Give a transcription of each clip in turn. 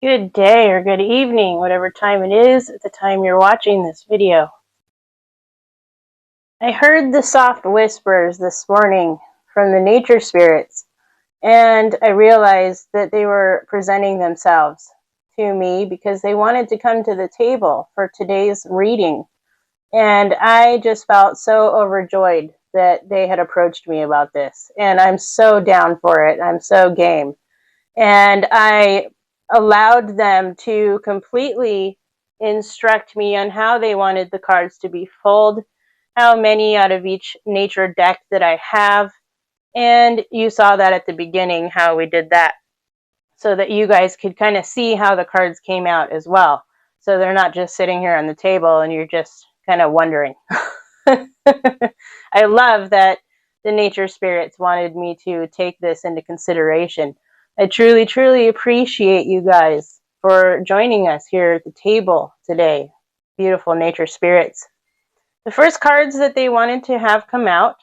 Good day or good evening, whatever time it is at the time you're watching this video. I heard the soft whispers this morning from the nature spirits, and I realized that they were presenting themselves to me because they wanted to come to the table for today's reading. And I just felt so overjoyed that they had approached me about this. And I'm so down for it. I'm so game. And I allowed them to completely instruct me on how they wanted the cards to be pulled, how many out of each nature deck that I have. And you saw that at the beginning, how we did that, so that you guys could kind of see how the cards came out as well. So they're not just sitting here on the table and you're just kind of wondering. I love that the nature spirits wanted me to take this into consideration. I truly, truly appreciate you guys for joining us here at the table today. Beautiful nature spirits. The first cards that they wanted to have come out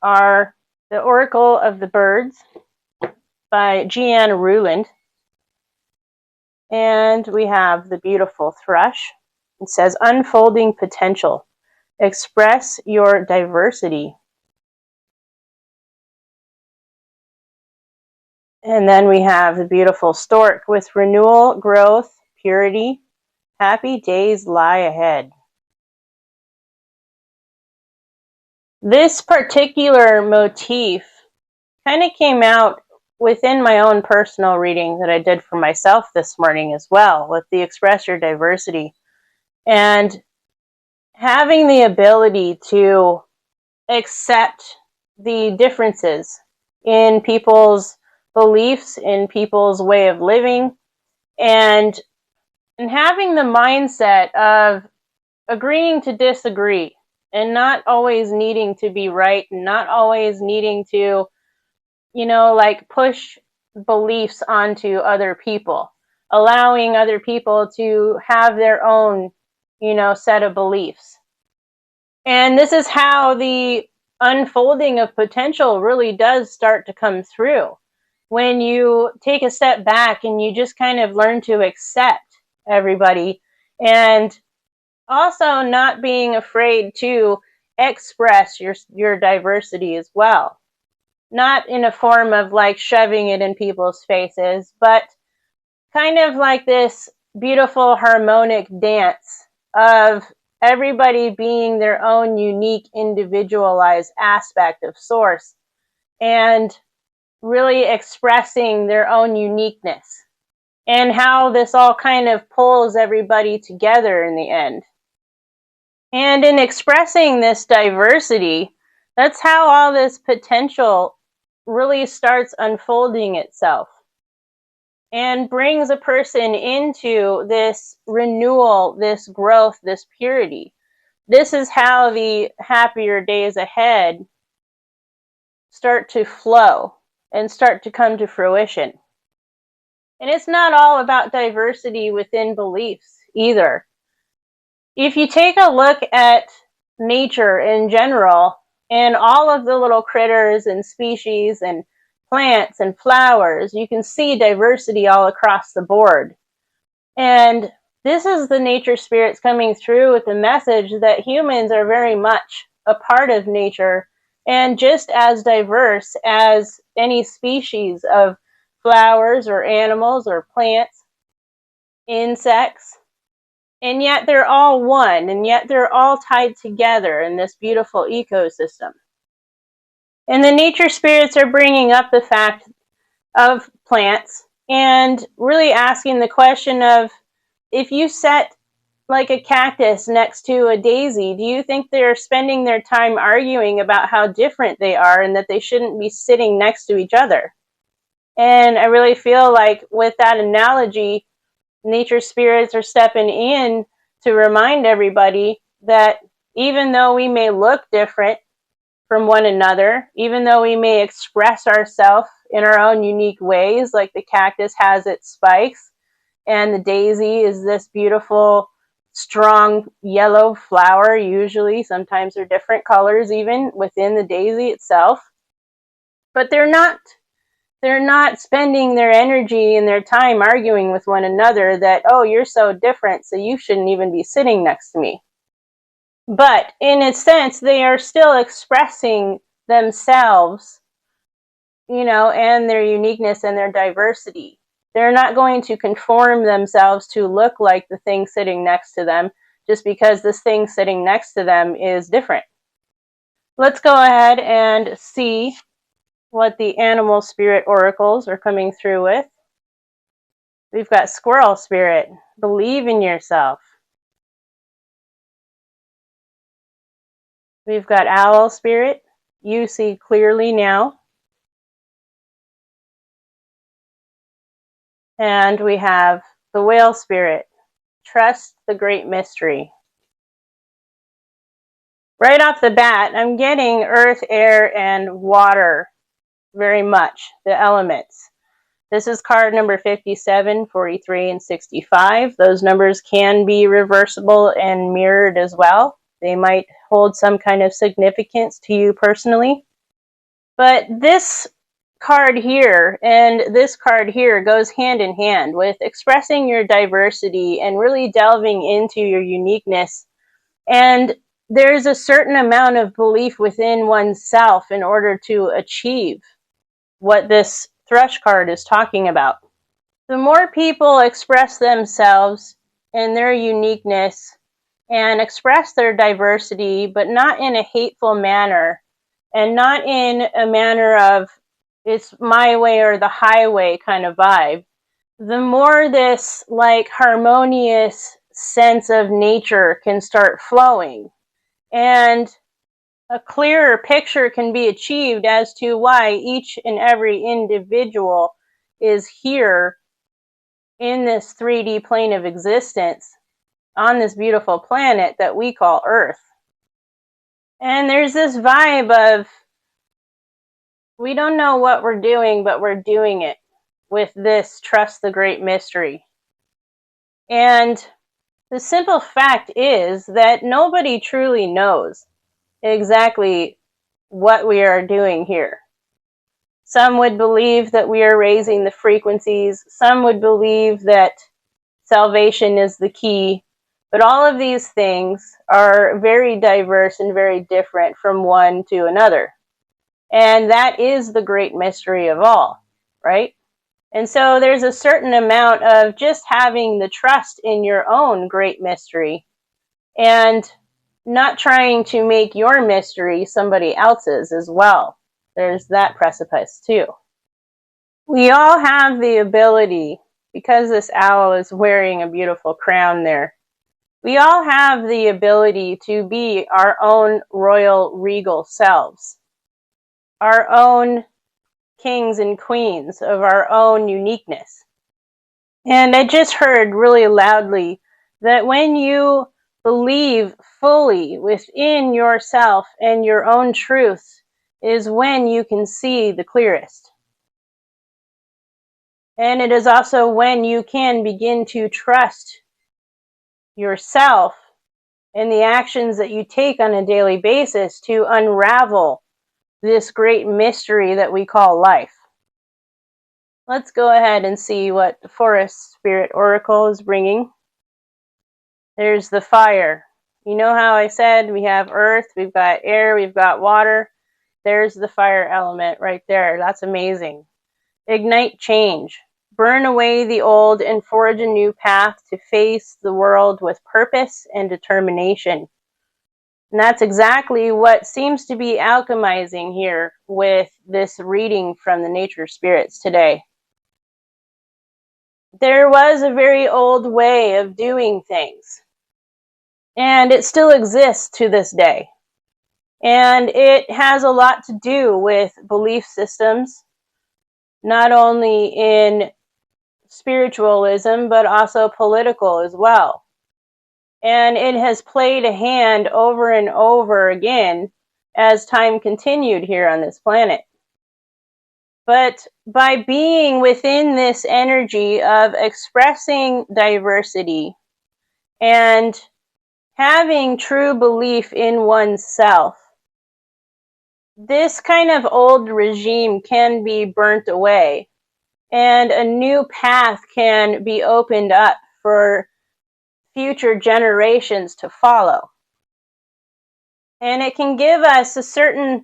are the Oracle of the Birds by Jeanne Ruland. And we have the beautiful thrush. It says, unfolding potential. Express your diversity. And then we have the beautiful stork with renewal, growth, purity. Happy days lie ahead. This particular motif kind of came out within my own personal reading that I did for myself this morning as well, with the express your diversity. And having the ability to accept the differences in people's beliefs, in people's way of living, and having the mindset of agreeing to disagree and not always needing to be right and not always needing to, like push beliefs onto other people, allowing other people to have their own, set of beliefs. And this is how the unfolding of potential really does start to come through. When you take a step back and you just kind of learn to accept everybody, and also not being afraid to express your diversity as well. Not in a form of like shoving it in people's faces, but kind of like this beautiful harmonic dance of everybody being their own unique individualized aspect of source and really expressing their own uniqueness, and how this all kind of pulls everybody together in the end. And in expressing this diversity, that's how all this potential really starts unfolding itself and brings a person into this renewal, this growth, this purity. This is how the happier days ahead start to flow and start to come to fruition. And it's not all about diversity within beliefs either. If you take a look at nature in general and all of the little critters and species and plants and flowers, you can see diversity all across the board. And this is the nature spirits coming through with the message that humans are very much a part of nature and just as diverse as any species of flowers or animals or plants, insects. And yet they're all one, and yet they're all tied together in this beautiful ecosystem. And the nature spirits are bringing up the fact of plants and really asking the question of, if you set like a cactus next to a daisy, do you think they're spending their time arguing about how different they are and that they shouldn't be sitting next to each other? And I really feel like with that analogy, nature spirits are stepping in to remind everybody that even though we may look different from one another, even though we may express ourselves in our own unique ways, like the cactus has its spikes and the daisy is this beautiful, strong yellow flower, usually. Sometimes they're different colors even within the daisy itself. But they're not They're not spending their energy and their time arguing with one another that, oh, you're so different, so you shouldn't even be sitting next to me. But in a sense, they are still expressing themselves, and their uniqueness and their diversity. They're not going to conform themselves to look like the thing sitting next to them just because this thing sitting next to them is different. Let's go ahead and see what the animal spirit oracles are coming through with. We've got squirrel spirit, believe in yourself. We've got owl spirit, you see clearly now. And we have the whale spirit, trust the great mystery. Right off the bat, I'm getting earth, air, and water very much, the elements. This is card number 57, 43, and 65. Those numbers can be reversible and mirrored as well. They might hold some kind of significance to you personally. But this card here and this card here goes hand in hand with expressing your diversity and really delving into your uniqueness. And there's a certain amount of belief within oneself in order to achieve what this thrush card is talking about. The more people express themselves and their uniqueness and express their diversity, but not in a hateful manner and not in a manner of it's my way or the highway kind of vibe, the more this harmonious sense of nature can start flowing. And a clearer picture can be achieved as to why each and every individual is here in this 3D plane of existence on this beautiful planet that we call Earth. And there's this vibe of we don't know what we're doing, but we're doing it with this trust the great mystery. And the simple fact is that nobody truly knows exactly what we are doing here. Some would believe that we are raising the frequencies. Some would believe that salvation is the key. But all of these things are very diverse and very different from one to another. And that is the great mystery of all, right? And so there's a certain amount of just having the trust in your own great mystery and not trying to make your mystery somebody else's as well. There's that precipice too. We all have the ability, because this owl is wearing a beautiful crown there, we all have the ability to be our own royal regal selves, our own kings and queens of our own uniqueness. And I just heard really loudly that when you believe fully within yourself and your own truth is when you can see the clearest. And it is also when you can begin to trust yourself and the actions that you take on a daily basis to unravel this great mystery that we call life. Let's go ahead and see what the Forest Spirit Oracle is bringing. There's the fire. You know how I said we have earth, we've got air, we've got water. There's the fire element right there. That's amazing. Ignite change. Burn away the old and forge a new path to face the world with purpose and determination. And that's exactly what seems to be alchemizing here with this reading from the nature spirits today. There was a very old way of doing things, and it still exists to this day. And it has a lot to do with belief systems, not only in spiritualism, but also political as well. And it has played a hand over and over again as time continued here on this planet. But by being within this energy of expressing diversity and having true belief in oneself, this kind of old regime can be burnt away, and a new path can be opened up for future generations to follow. And it can give us a certain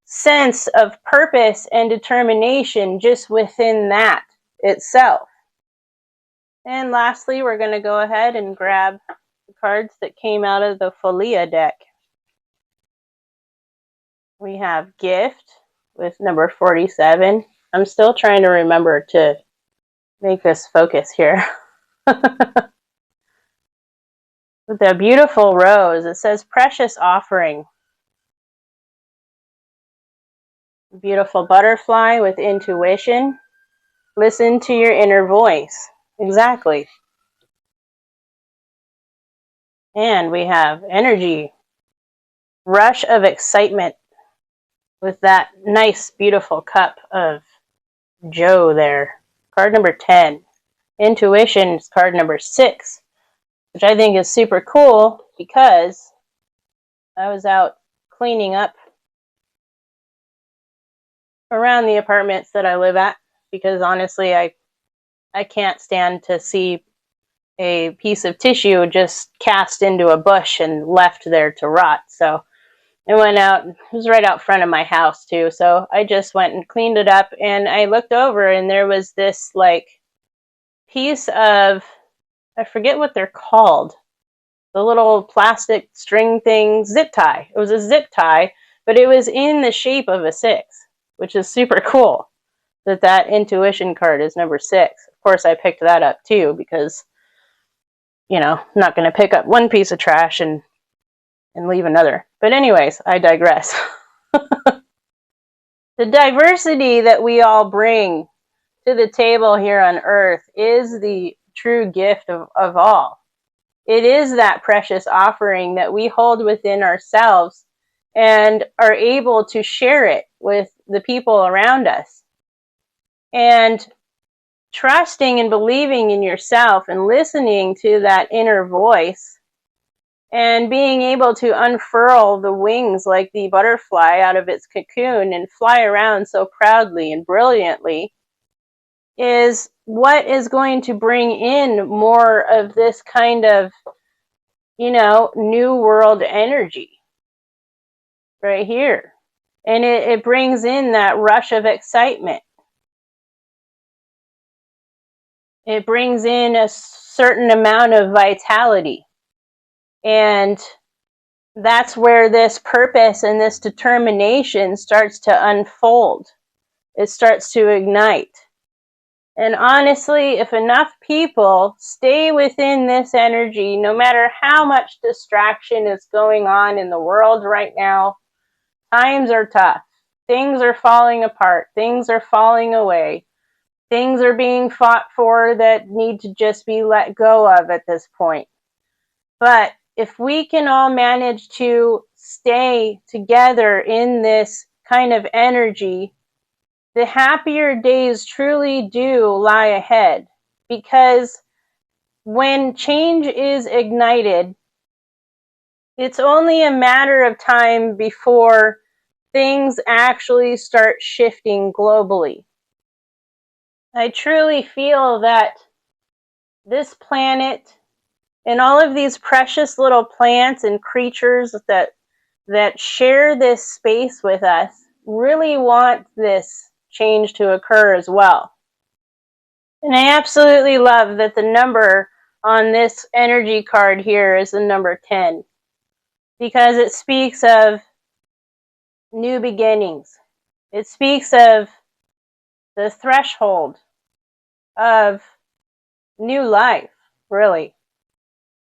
sense of purpose and determination just within that itself. And lastly, we're going to go ahead and grab the cards that came out of the Folia deck. We have Gift with number 47. I'm still trying to remember to make this focus here. With a beautiful rose, it says Precious Offering. Beautiful butterfly with intuition. Listen to your inner voice. Exactly. And we have Energy. Rush of excitement with that nice, beautiful cup of Joe there. Card number 10. Intuition is card number 6, which I think is super cool because I was out cleaning up around the apartments that I live at, because honestly, I can't stand to see a piece of tissue just cast into a bush and left there to rot. So I went out, it was right out front of my house too, so I just went and cleaned it up, and I looked over and there was this like piece of, I forget what they're called, the little plastic string thing, zip tie. It was a zip tie, but it was in the shape of a 6, which is super cool that intuition card is number 6. Of course, I picked that up too because, you know, I'm not going to pick up one piece of trash and leave another. But anyways, I digress. The diversity that we all bring to the table here on Earth is the true gift of all. It is that precious offering that we hold within ourselves and are able to share it with the people around us. And trusting and believing in yourself and listening to that inner voice and being able to unfurl the wings like the butterfly out of its cocoon and fly around so proudly and brilliantly is what is going to bring in more of this kind of, you know, new world energy right here. And it brings in that rush of excitement. It brings in a certain amount of vitality. And that's where this purpose and this determination starts to unfold. It starts to ignite. And honestly, if enough people stay within this energy, no matter how much distraction is going on in the world right now, times are tough. Things are falling apart. Things are falling away. Things are being fought for that need to just be let go of at this point. But if we can all manage to stay together in this kind of energy, the happier days truly do lie ahead. Because when change is ignited, it's only a matter of time before things actually start shifting globally. I truly feel that this planet and all of these precious little plants and creatures that share this space with us really want this change to occur as well. And I absolutely love that the number on this energy card here is the number 10, because it speaks of new beginnings. It speaks of the threshold of new life, really.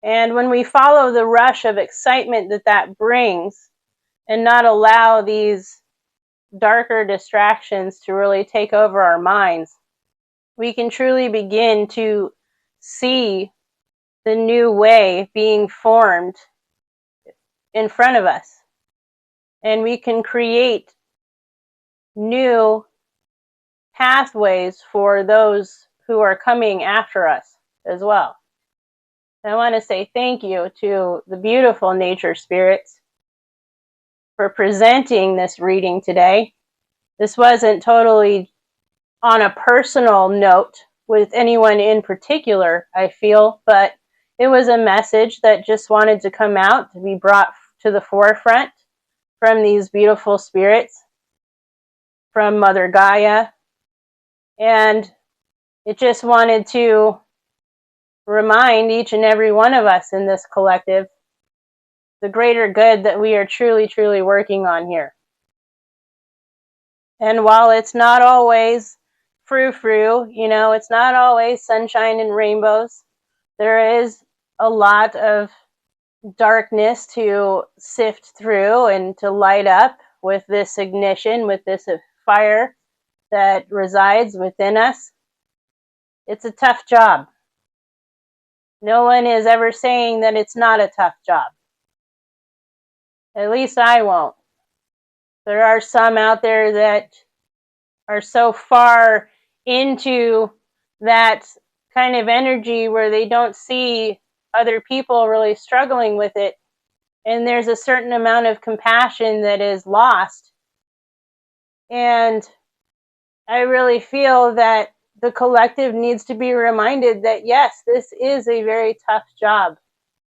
And when we follow the rush of excitement that brings and not allow these darker distractions to really take over our minds, we can truly begin to see the new way being formed in front of us. And we can create new pathways for those who are coming after us as well. I want to say thank you to the beautiful nature spirits for presenting this reading today. This wasn't totally on a personal note with anyone in particular, I feel, but it was a message that just wanted to come out, to be brought to the forefront from these beautiful spirits, from Mother Gaia, and it just wanted to remind each and every one of us in this collective the greater good that we are truly, truly working on here. And while it's not always frou-frou, it's not always sunshine and rainbows, there is a lot of darkness to sift through and to light up with this ignition, with this fire that resides within us. It's a tough job. No one is ever saying that it's not a tough job. At least I won't. There are some out there that are so far into that kind of energy where they don't see other people really struggling with it. And there's a certain amount of compassion that is lost. And I really feel that the collective needs to be reminded that, yes, this is a very tough job.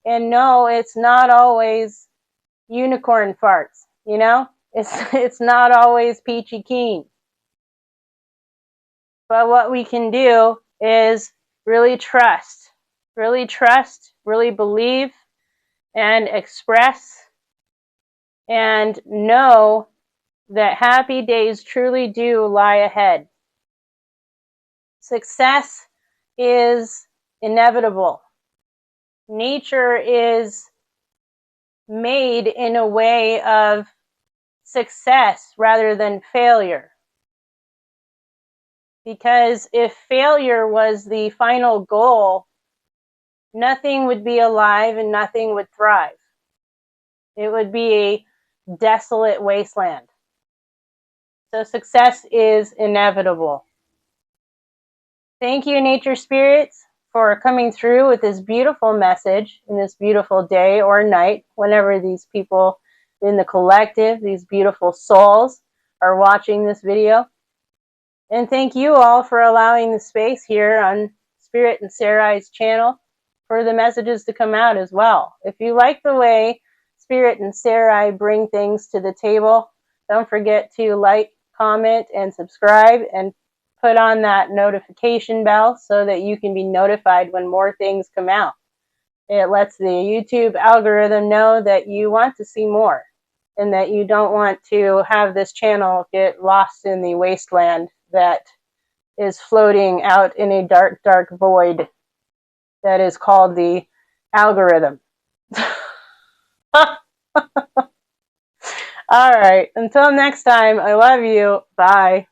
And no, it's not always unicorn farts, It's not always peachy keen. But what we can do is really trust, really believe and express and know that happy days truly do lie ahead. Success is inevitable. Nature is made in a way of success rather than failure. Because if failure was the final goal, nothing would be alive and nothing would thrive. It would be a desolate wasteland. So success is inevitable. Thank you, nature spirits, for coming through with this beautiful message in this beautiful day or night, whenever these people in the collective, these beautiful souls, are watching this video. And thank you all for allowing the space here on Spirit and Sarai's channel for the messages to come out as well. If you like the way Spirit and Sarai bring things to the table, don't forget to like, comment, and subscribe, and put on that notification bell so that you can be notified when more things come out. It lets the YouTube algorithm know that you want to see more and that you don't want to have this channel get lost in the wasteland that is floating out in a dark, dark void that is called the algorithm. All right. Until next time, I love you. Bye.